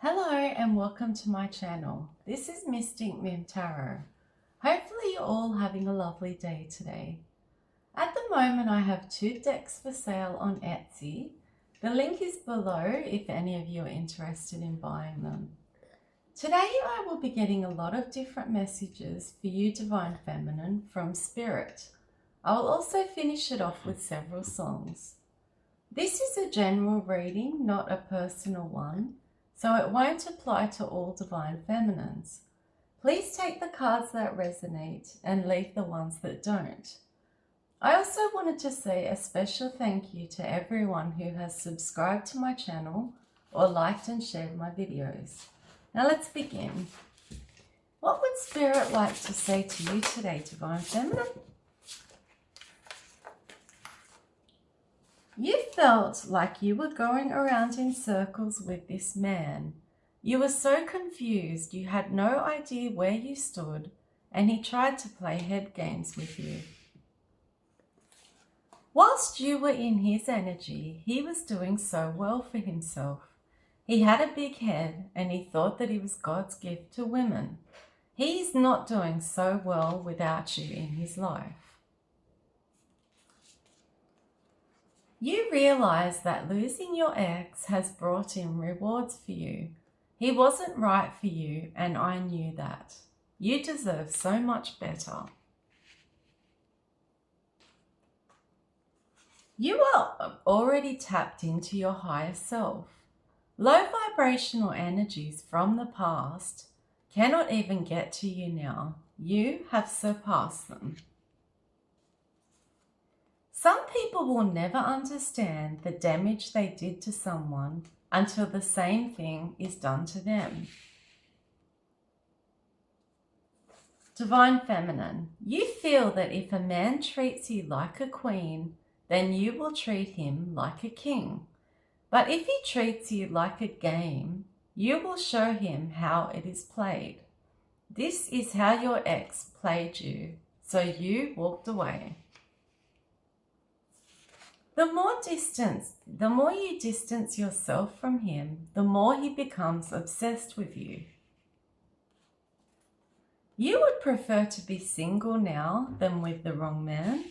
Hello and welcome to my channel. This is Mystic Mim Tarot. Hopefully you're all having a lovely day today. At the moment I have 2 decks for sale on Etsy. The link is below if any of you are interested in buying them. Today I will be getting a lot of different messages for you Divine Feminine from Spirit. I will also finish it off with several songs. This is a general reading, not a personal one, so it won't apply to all Divine Feminines. Please take the cards that resonate and leave the ones that don't. I also wanted to say a special thank you to everyone who has subscribed to my channel or liked and shared my videos. Now let's begin. What would Spirit like to say to you today, Divine Feminine? You felt like you were going around in circles with this man. You were so confused you had no idea where you stood, and he tried to play head games with you. Whilst you were in his energy, he was doing so well for himself. He had a big head and he thought that he was God's gift to women. He's not doing so well without you in his life. You realize that losing your ex has brought in rewards for you. He wasn't right for you, and I knew that. You deserve so much better. You are already tapped into your higher self. Low vibrational energies from the past cannot even get to you now. You have surpassed them. Some people will never understand the damage they did to someone until the same thing is done to them. Divine Feminine, you feel that if a man treats you like a queen, then you will treat him like a king. But if he treats you like a game, you will show him how it is played. This is how your ex played you, so you walked away. The more you distance yourself from him, the more he becomes obsessed with you. You would prefer to be single now than with the wrong man.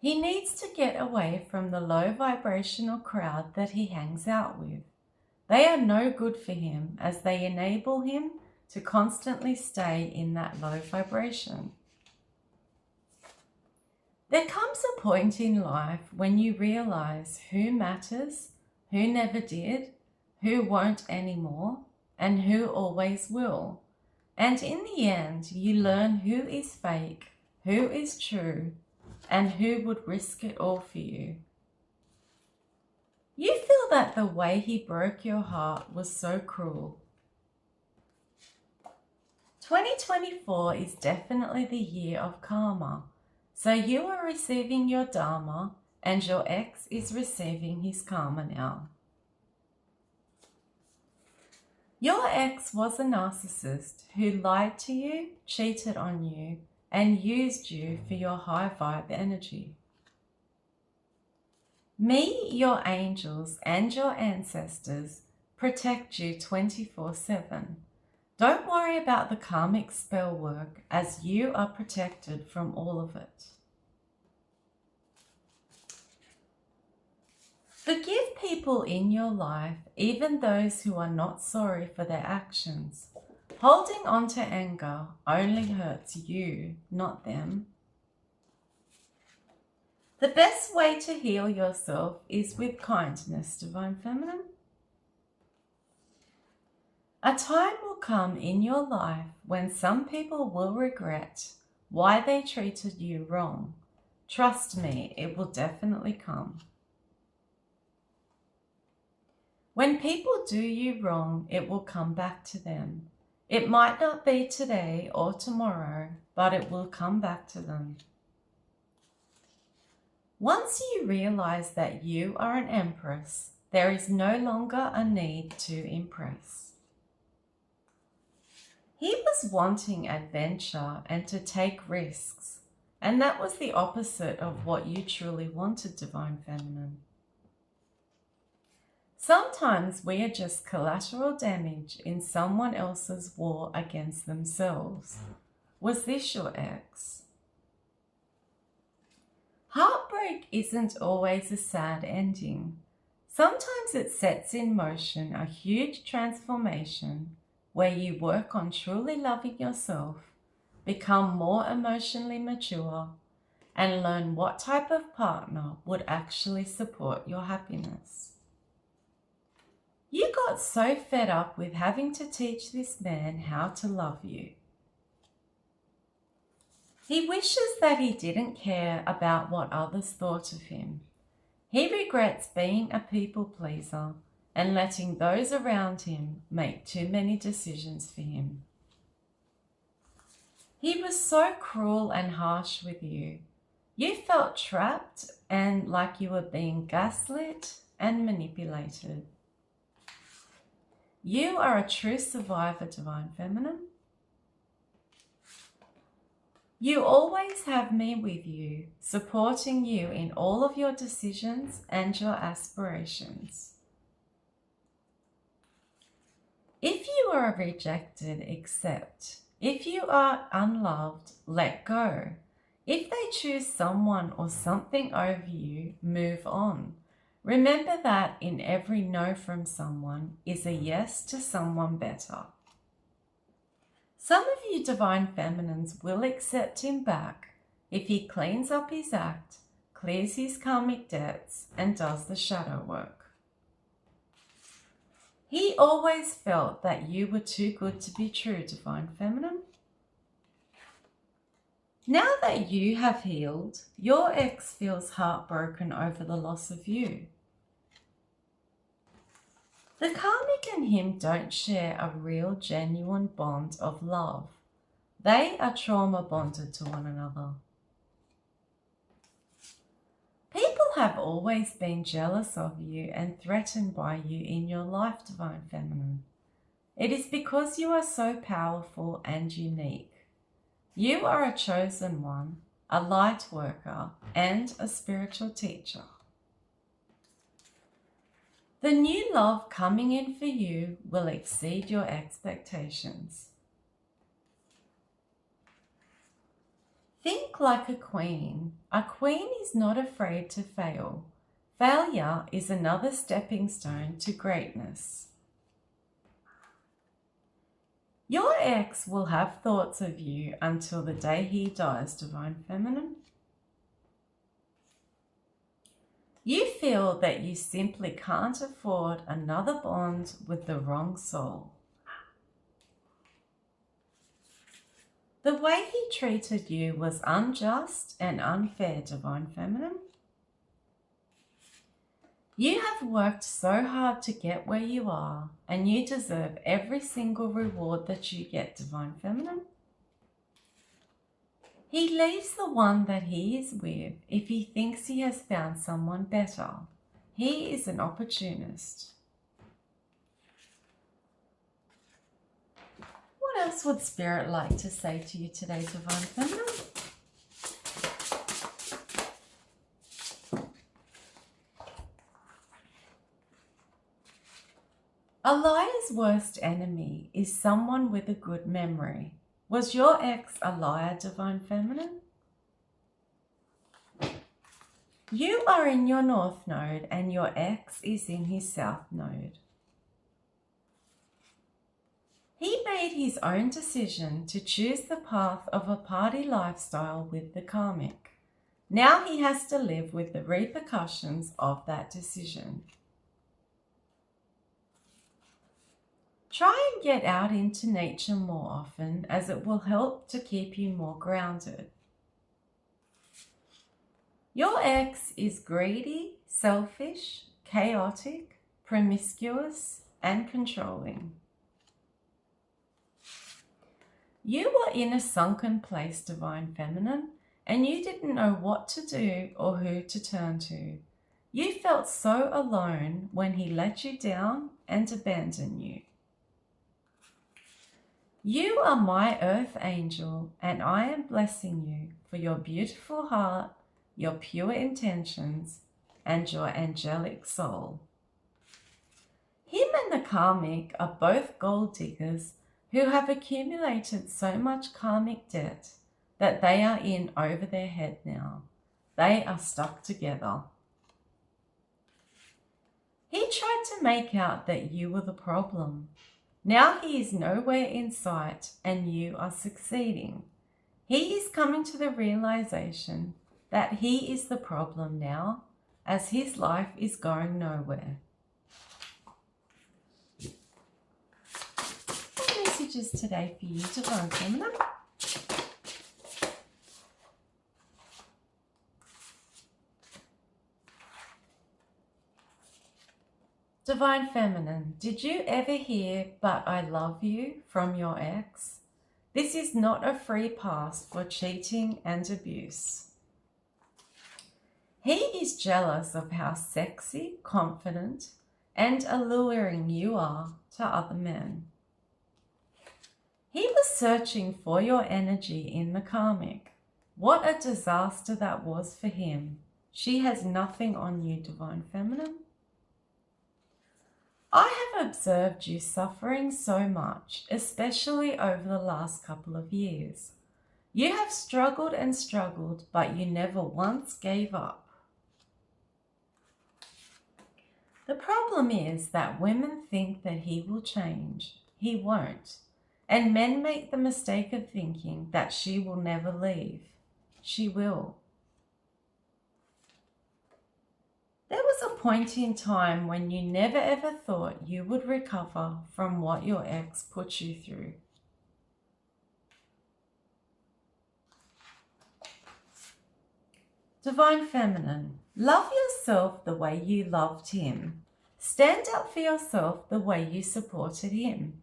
He needs to get away from the low vibrational crowd that he hangs out with. They are no good for him as they enable him to constantly stay in that low vibration. There comes a point in life when you realize who matters, who never did, who won't anymore, and who always will. And in the end, you learn who is fake, who is true, and who would risk it all for you. You feel that the way he broke your heart was so cruel. 2024 is definitely the year of karma. So you are receiving your dharma and your ex is receiving his karma now. Your ex was a narcissist who lied to you, cheated on you, and used you for your high vibe energy. Me, your angels, and your ancestors protect you 24/7. Don't worry about the karmic spell work as you are protected from all of it. Forgive people in your life, even those who are not sorry for their actions. Holding on to anger only hurts you, not them. The best way to heal yourself is with kindness, Divine Feminine. A time will come in your life when some people will regret why they treated you wrong. Trust me, it will definitely come. When people do you wrong, it will come back to them. It might not be today or tomorrow, but it will come back to them. Once you realize that you are an empress, there is no longer a need to impress. He was wanting adventure and to take risks, and that was the opposite of what you truly wanted, Divine Feminine. Sometimes we are just collateral damage in someone else's war against themselves. Was this your ex? Heartbreak isn't always a sad ending. Sometimes it sets in motion a huge transformation where you work on truly loving yourself, become more emotionally mature, and learn what type of partner would actually support your happiness. You got so fed up with having to teach this man how to love you. He wishes that he didn't care about what others thought of him. He regrets being a people pleaser and letting those around him make too many decisions for him. He was so cruel and harsh with you. You felt trapped and like you were being gaslit and manipulated. You are a true survivor, Divine Feminine. You always have me with you, supporting you in all of your decisions and your aspirations. If you are rejected, accept. If you are unloved, let go. If they choose someone or something over you, move on. Remember that in every no from someone is a yes to someone better. Some of you Divine Feminines will accept him back if he cleans up his act, clears his karmic debts, and does the shadow work. He always felt that you were too good to be true, Divine Feminine. Now that you have healed, your ex feels heartbroken over the loss of you. The karmic and him don't share a real, genuine bond of love. They are trauma bonded to one another. People have always been jealous of you and threatened by you in your life, Divine Feminine. It is because you are so powerful and unique. You are a chosen one, a light worker, and a spiritual teacher. The new love coming in for you will exceed your expectations. Think like a queen. A queen is not afraid to fail. Failure is another stepping stone to greatness. Your ex will have thoughts of you until the day he dies, Divine Feminine. You feel that you simply can't afford another bond with the wrong soul. The way he treated you was unjust and unfair, Divine Feminine. You have worked so hard to get where you are, and you deserve every single reward that you get, Divine Feminine. He leaves the one that he is with if he thinks he has found someone better. He is an opportunist. What else would Spirit like to say to you today, Divine Feminine? A liar's worst enemy is someone with a good memory. Was your ex a liar, Divine Feminine? You are in your North Node and your ex is in his South Node. He made his own decision to choose the path of a party lifestyle with the karmic. Now he has to live with the repercussions of that decision. Try and get out into nature more often, as it will help to keep you more grounded. Your ex is greedy, selfish, chaotic, promiscuous, and controlling. You were in a sunken place, Divine Feminine, and you didn't know what to do or who to turn to. You felt so alone when he let you down and abandoned you. You are my earth angel, and I am blessing you for your beautiful heart, your pure intentions, and your angelic soul. the karmic are both gold diggers who have accumulated so much karmic debt that they are in over their head now. They are stuck together. He tried to make out that you were the problem. Now he is nowhere in sight and you are succeeding. He is coming to the realization that he is the problem now, as his life is going nowhere. What messages today for you, Divine Feminine? Divine Feminine, did you ever hear "but I love you" from your ex? This is not a free pass for cheating and abuse. He is jealous of how sexy, confident, and alluring you are to other men. He was searching for your energy in the karmic. What a disaster that was for him. She has nothing on you, Divine Feminine. I have observed you suffering so much, especially over the last couple of years. You have struggled and struggled, but you never once gave up. The problem is that women think that he will change. He won't. And men make the mistake of thinking that she will never leave. She will. There was a point in time when you never ever thought you would recover from what your ex put you through. Divine Feminine, love yourself the way you loved him. Stand up for yourself the way you supported him.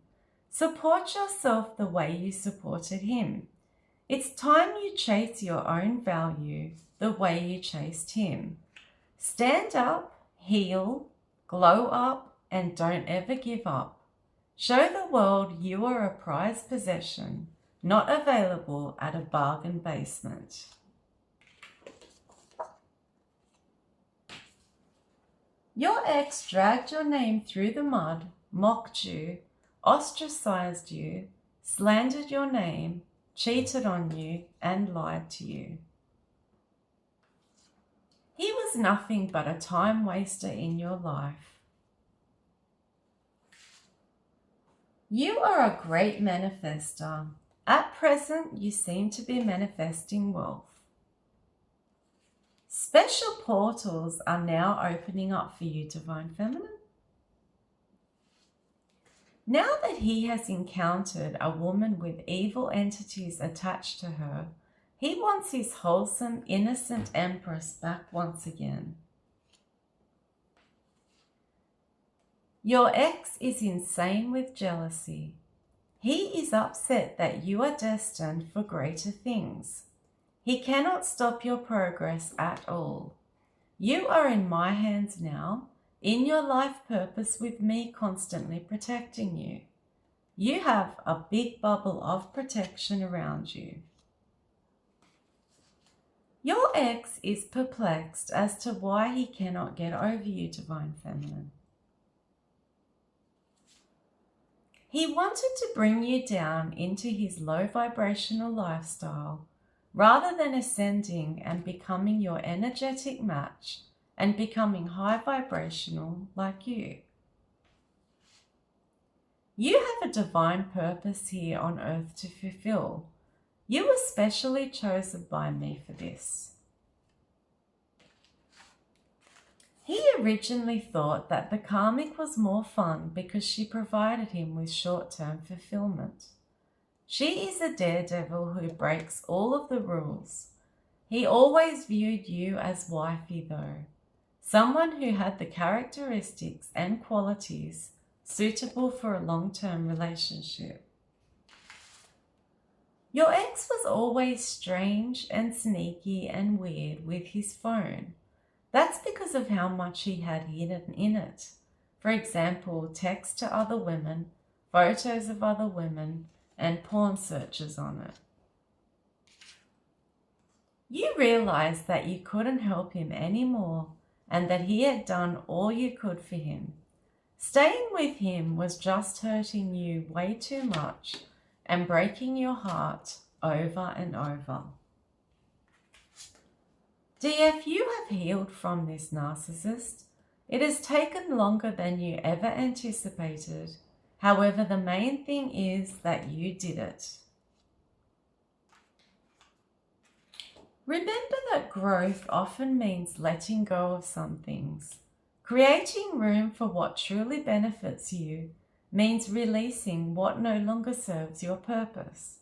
Support yourself the way you supported him. It's time you chase your own value the way you chased him. Stand up, heal, glow up, and don't ever give up. Show the world you are a prized possession, not available at a bargain basement. Your ex dragged your name through the mud, mocked you, ostracized you, slandered your name, cheated on you, and lied to you. He was nothing but a time waster in your life. You are a great manifester. At present, you seem to be manifesting wealth. Special portals are now opening up for you, Divine Feminine. Now that he has encountered a woman with evil entities attached to her, he wants his wholesome, innocent Empress back once again. Your ex is insane with jealousy. He is upset that you are destined for greater things. He cannot stop your progress at all. You are in my hands now, in your life purpose with me constantly protecting you. You have a big bubble of protection around you. Your ex is perplexed as to why he cannot get over you, Divine Feminine. He wanted to bring you down into his low vibrational lifestyle rather than ascending and becoming your energetic match and becoming high vibrational like you. You have a divine purpose here on earth to fulfill. You were specially chosen by me for this. He originally thought that the karmic was more fun because she provided him with short-term fulfillment. She is a daredevil who breaks all of the rules. He always viewed you as wifey though, someone who had the characteristics and qualities suitable for a long-term relationship. Your ex was always strange and sneaky and weird with his phone. That's because of how much he had hidden in it. For example, texts to other women, photos of other women, and porn searches on it. You realized that you couldn't help him anymore and that he had done all you could for him. Staying with him was just hurting you way too much and breaking your heart over and over. DF, you have healed from this narcissist. It has taken longer than you ever anticipated. However, the main thing is that you did it. Remember that growth often means letting go of some things. Creating room for what truly benefits you means releasing what no longer serves your purpose.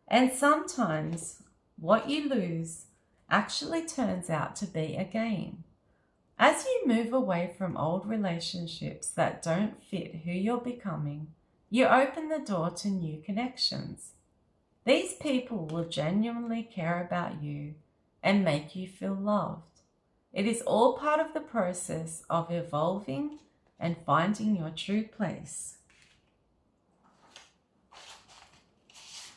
And sometimes what you lose actually turns out to be a gain. As you move away from old relationships that don't fit who you're becoming, you open the door to new connections. These people will genuinely care about you and make you feel loved. It is all part of the process of evolving and finding your true place.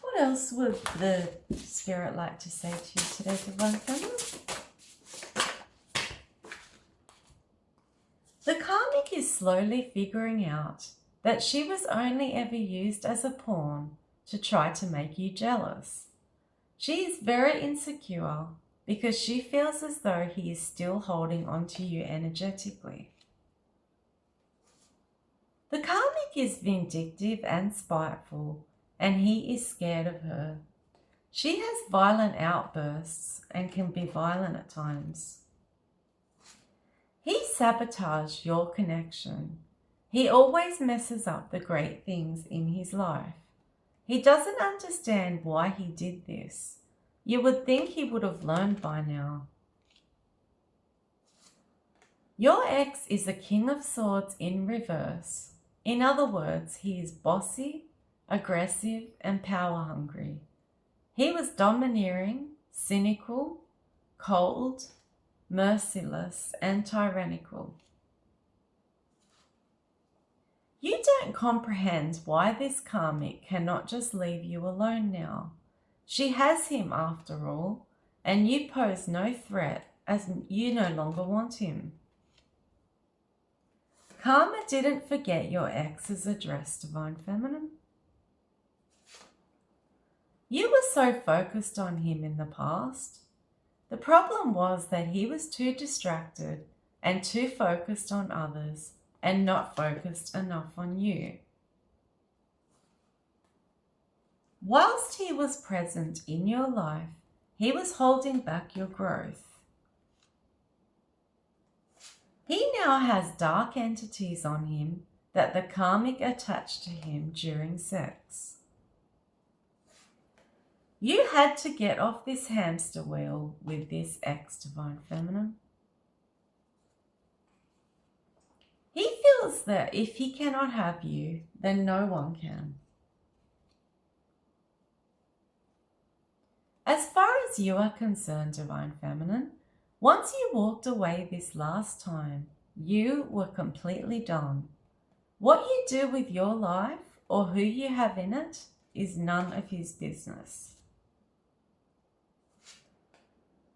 What else would the Spirit like to say to you today, Divine Feminine? The karmic is slowly figuring out that she was only ever used as a pawn to try to make you jealous. She is very insecure because she feels as though he is still holding on to you energetically. The karmic is vindictive and spiteful, and he is scared of her. She has violent outbursts and can be violent at times. He sabotaged your connection. He always messes up the great things in his life. He doesn't understand why he did this. You would think he would have learned by now. Your ex is a King of Swords in reverse. In other words, he is bossy, aggressive, and power hungry. He was domineering, cynical, cold, merciless, and tyrannical. You don't comprehend why this karmic cannot just leave you alone now. She has him after all, and you pose no threat as you no longer want him. Karma didn't forget your ex's address, Divine Feminine. You were so focused on him in the past. The problem was that he was too distracted and too focused on others and not focused enough on you. Whilst he was present in your life, he was holding back your growth. He now has dark entities on him that the karmic attached to him during sex. You had to get off this hamster wheel with this ex, Divine Feminine. He feels that if he cannot have you, then no one can. As far as you are concerned, Divine Feminine, once you walked away this last time, you were completely done. What you do with your life or who you have in it is none of his business.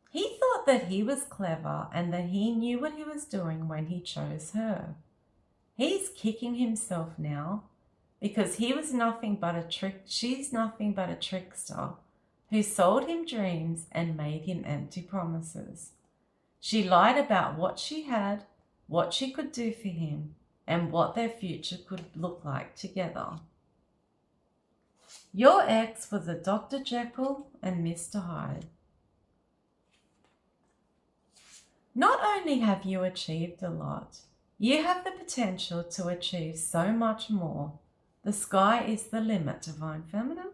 He thought that he was clever and that he knew what he was doing when he chose her. He's kicking himself now because he was nothing but a trick. She's nothing but a trickster who sold him dreams and made him empty promises. She lied about what she had, what she could do for him, and what their future could look like together. Your ex was a Dr. Jekyll and Mr. Hyde. Not only have you achieved a lot, you have the potential to achieve so much more. The sky is the limit, Divine Feminine.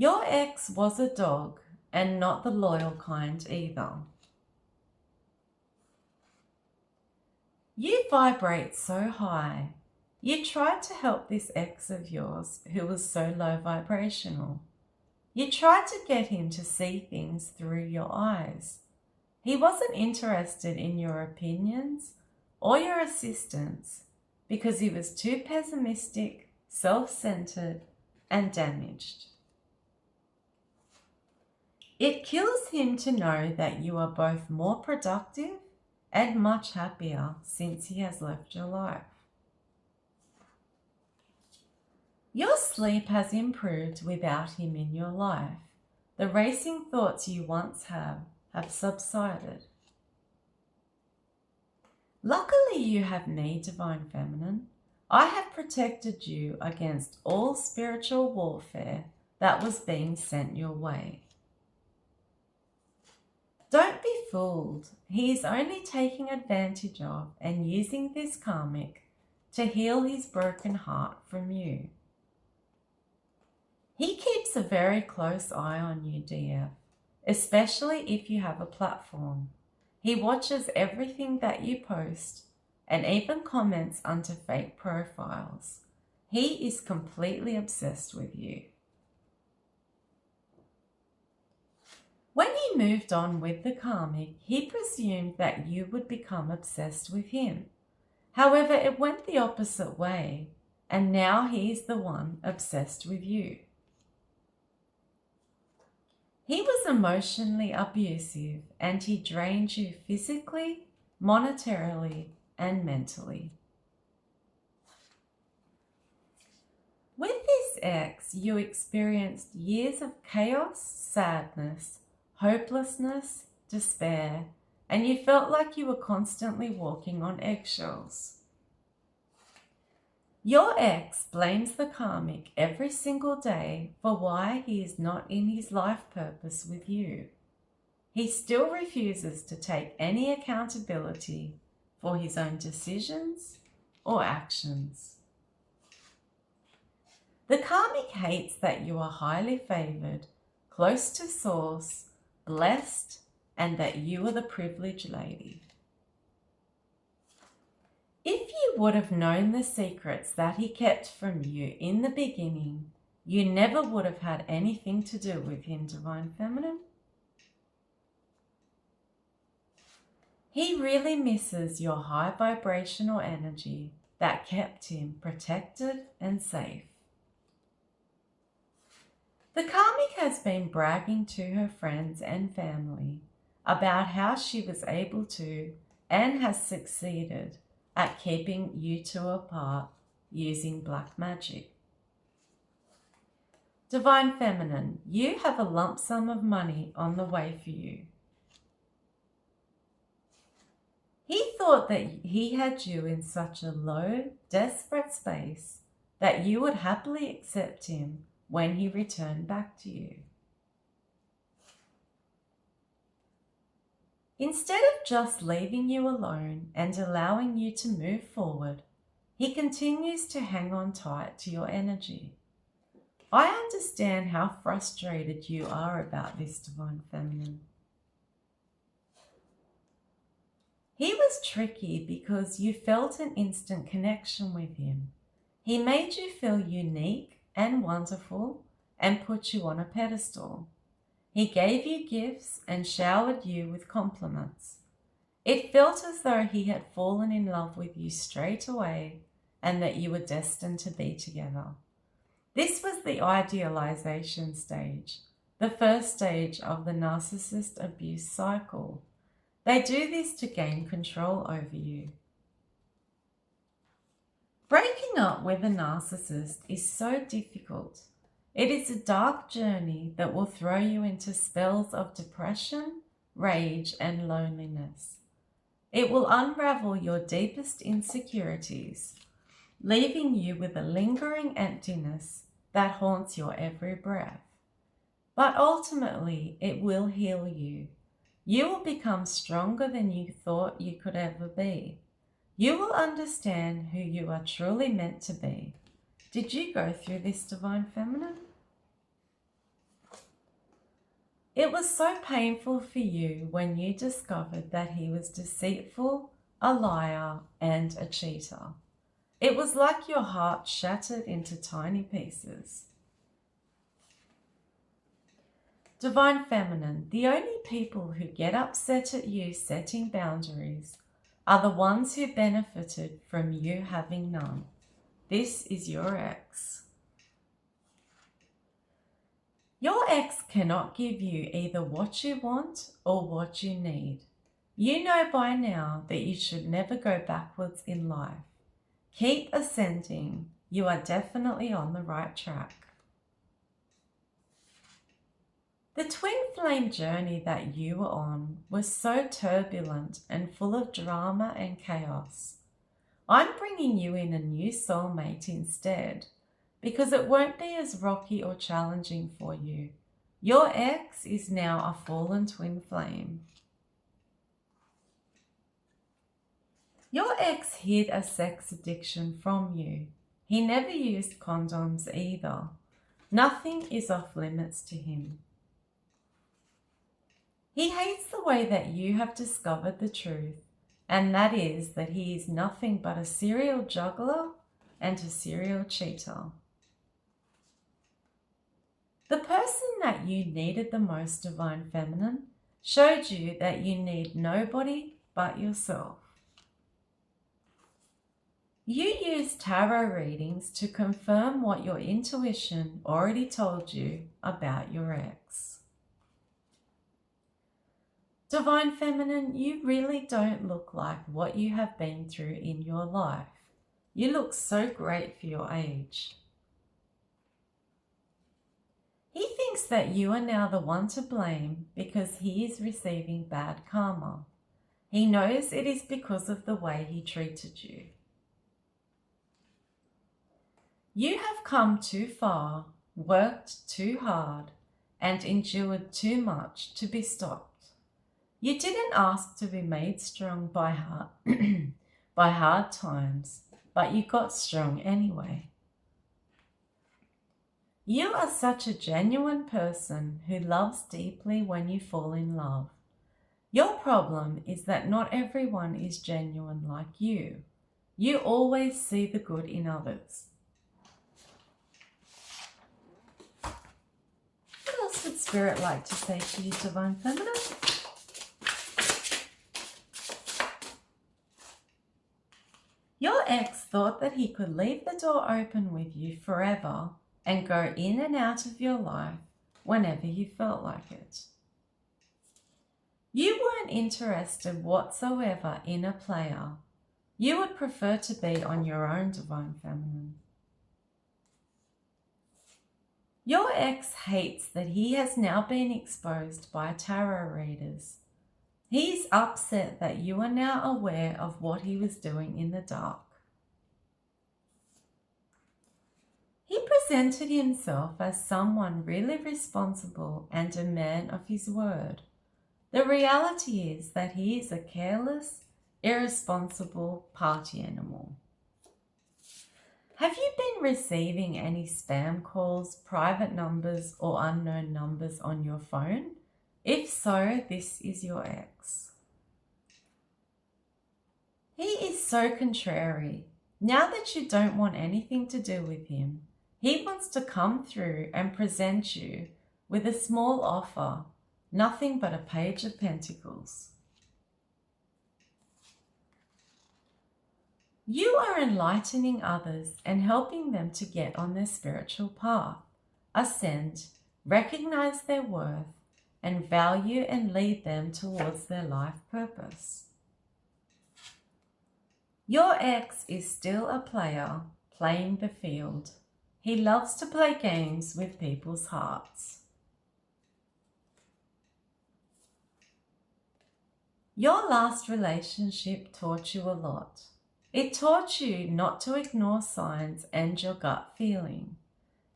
Your ex was a dog and not the loyal kind either. You vibrate so high. You tried to help this ex of yours who was so low vibrational. You tried to get him to see things through your eyes. He wasn't interested in your opinions or your assistance because he was too pessimistic, self-centered, and damaged. It kills him to know that you are both more productive and much happier since he has left your life. Your sleep has improved without him in your life. The racing thoughts you once have subsided. Luckily, you have me, Divine Feminine. I have protected you against all spiritual warfare that was being sent your way. Don't be fooled. He is only taking advantage of and using this karmic to heal his broken heart from you. He keeps a very close eye on you, DF, especially if you have a platform. He watches everything that you post and even comments under fake profiles. He is completely obsessed with you. When you moved on with the karmic, he presumed that you would become obsessed with him. However, it went the opposite way, and now he's the one obsessed with you. He was emotionally abusive and he drained you physically, monetarily, and mentally. With this ex, you experienced years of chaos, sadness, hopelessness, despair, and you felt like you were constantly walking on eggshells. Your ex blames the karmic every single day for why he is not in his life purpose with you. He still refuses to take any accountability for his own decisions or actions. The karmic hates that you are highly favored, close to source, blessed, and that you are the privileged lady. If you would have known the secrets that he kept from you in the beginning, you never would have had anything to do with him, Divine Feminine. He really misses your high vibrational energy that kept him protected and safe. The karmic has been bragging to her friends and family about how she was able to and has succeeded at keeping you two apart using black magic. Divine Feminine, you have a lump sum of money on the way for you. He thought that he had you in such a low, desperate space that you would happily accept him when he returned back to you. Instead of just leaving you alone and allowing you to move forward, he continues to hang on tight to your energy. I understand how frustrated you are about this, Divine Feminine. He was tricky because you felt an instant connection with him. He made you feel unique and wonderful and put you on a pedestal. He gave you gifts and showered you with compliments. It felt as though he had fallen in love with you straight away and that you were destined to be together. This was the idealization stage, the first stage of the narcissist abuse cycle. They do this to gain control over you. Breaking up with a narcissist is so difficult. It is a dark journey that will throw you into spells of depression, rage, and loneliness. It will unravel your deepest insecurities, leaving you with a lingering emptiness that haunts your every breath. But ultimately, it will heal you. You will become stronger than you thought you could ever be. You will understand who you are truly meant to be. Did you go through this, Divine Feminine? It was so painful for you when you discovered that he was deceitful, a liar, and a cheater. It was like your heart shattered into tiny pieces. Divine Feminine, the only people who get upset at you setting boundaries are the ones who benefited from you having none. This is your ex. Your ex cannot give you either what you want or what you need. You know by now that you should never go backwards in life. Keep ascending. You are definitely on the right track. The twin flame journey that you were on was so turbulent and full of drama and chaos. I'm bringing you in a new soulmate instead, because it won't be as rocky or challenging for you. Your ex is now a fallen twin flame. Your ex hid a sex addiction from you. He never used condoms either. Nothing is off limits to him. He hates the way that you have discovered the truth, and that is that he is nothing but a serial juggler and a serial cheater. The person that you needed the most, Divine Feminine, showed you that you need nobody but yourself. You use tarot readings to confirm what your intuition already told you about your ex. Divine Feminine, you really don't look like what you have been through in your life. You look so great for your age. He thinks that you are now the one to blame because he is receiving bad karma. He knows it is because of the way he treated you. You have come too far, worked too hard, and endured too much to be stopped. You didn't ask to be made strong by hard times, but you got strong anyway. You are such a genuine person who loves deeply when you fall in love. Your problem is that not everyone is genuine like you. You always see the good in others. What else would Spirit like to say to you, Divine Feminine? Your ex thought that he could leave the door open with you forever and go in and out of your life whenever you felt like it. You weren't interested whatsoever in a player. You would prefer to be on your own, Divine Feminine. Your ex hates that he has now been exposed by tarot readers. He's upset that you are now aware of what he was doing in the dark. He presented himself as someone really responsible and a man of his word. The reality is that he is a careless, irresponsible party animal. Have you been receiving any spam calls, private numbers, or unknown numbers on your phone? If so, this is your ex. He is so contrary. Now that you don't want anything to do with him, he wants to come through and present you with a small offer, nothing but a page of pentacles. You are enlightening others and helping them to get on their spiritual path, ascend, recognize their worth, and value and lead them towards their life purpose. Your ex is still a player playing the field. He loves to play games with people's hearts. Your last relationship taught you a lot. It taught you not to ignore signs and your gut feeling.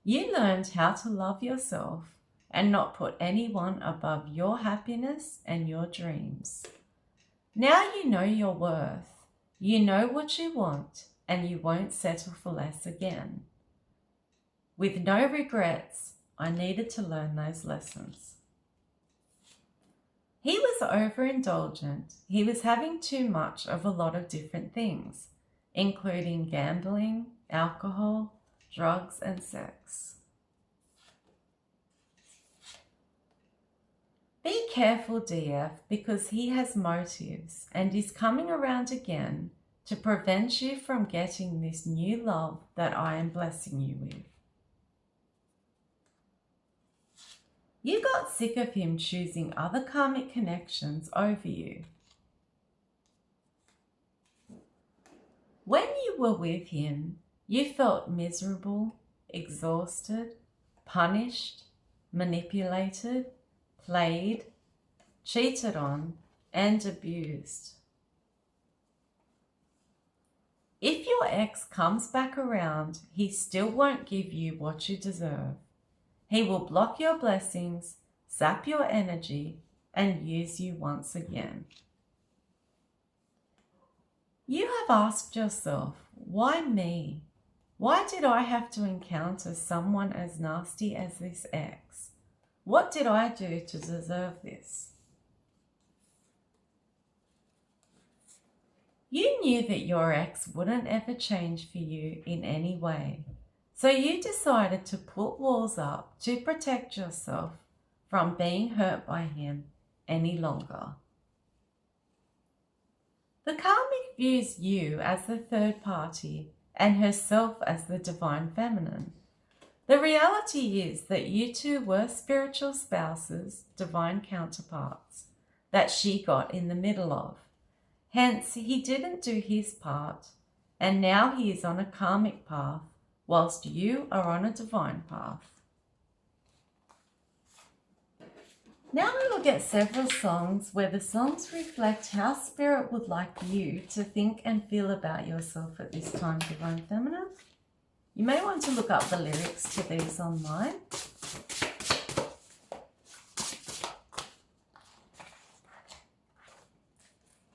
You learned how to love yourself and not put anyone above your happiness and your dreams. Now you know your worth, you know what you want, and you won't settle for less again. With no regrets, I needed to learn those lessons. He was overindulgent. He was having too much of a lot of different things, including gambling, alcohol, drugs, and sex. Be careful, DF, because he has motives and is coming around again to prevent you from getting this new love that I am blessing you with. You got sick of him choosing other karmic connections over you. When you were with him, you felt miserable, exhausted, punished, manipulated, played, cheated on, and abused. If your ex comes back around, he still won't give you what you deserve. He will block your blessings, sap your energy, and use you once again. You have asked yourself, why me? Why did I have to encounter someone as nasty as this ex? What did I do to deserve this? You knew that your ex wouldn't ever change for you in any way, so you decided to put walls up to protect yourself from being hurt by him any longer. The karmic views you as the third party and herself as the divine feminine. The reality is that you two were spiritual spouses, divine counterparts, that she got in the middle of. Hence, he didn't do his part, and now he is on a karmic path, whilst you are on a divine path. Now we will get several songs where the songs reflect how Spirit would like you to think and feel about yourself at this time, Divine Feminine. You may want to look up the lyrics to these online.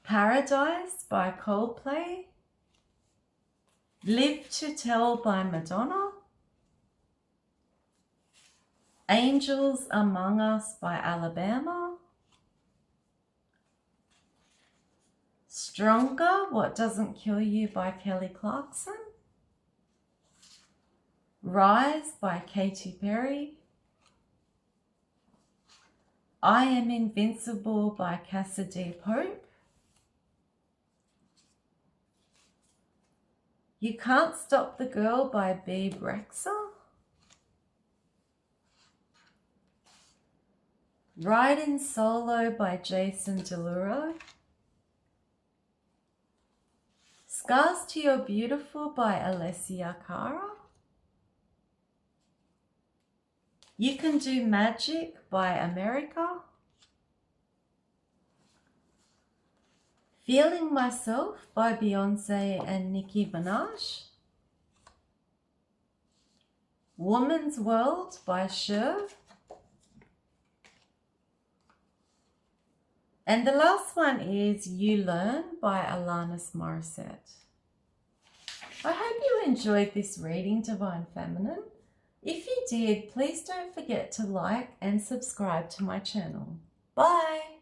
Paradise by Coldplay, Live to Tell by Madonna, Angels Among Us by Alabama, Stronger, What Doesn't Kill You by Kelly Clarkson, Rise by Katy Perry, I Am Invincible by Cassidy Pope, You Can't Stop the Girl by Bebe Rexha, Riding Solo by Jason Derulo, Scars to Your Beautiful by Alessia Cara, You Can Do Magic by America, Feeling Myself by Beyonce and Nicki Minaj, Woman's World by Cher, and the last one is You Learn by Alanis Morissette. I hope you enjoyed this reading, Divine Feminine. If you did, please don't forget to like and subscribe to my channel. Bye!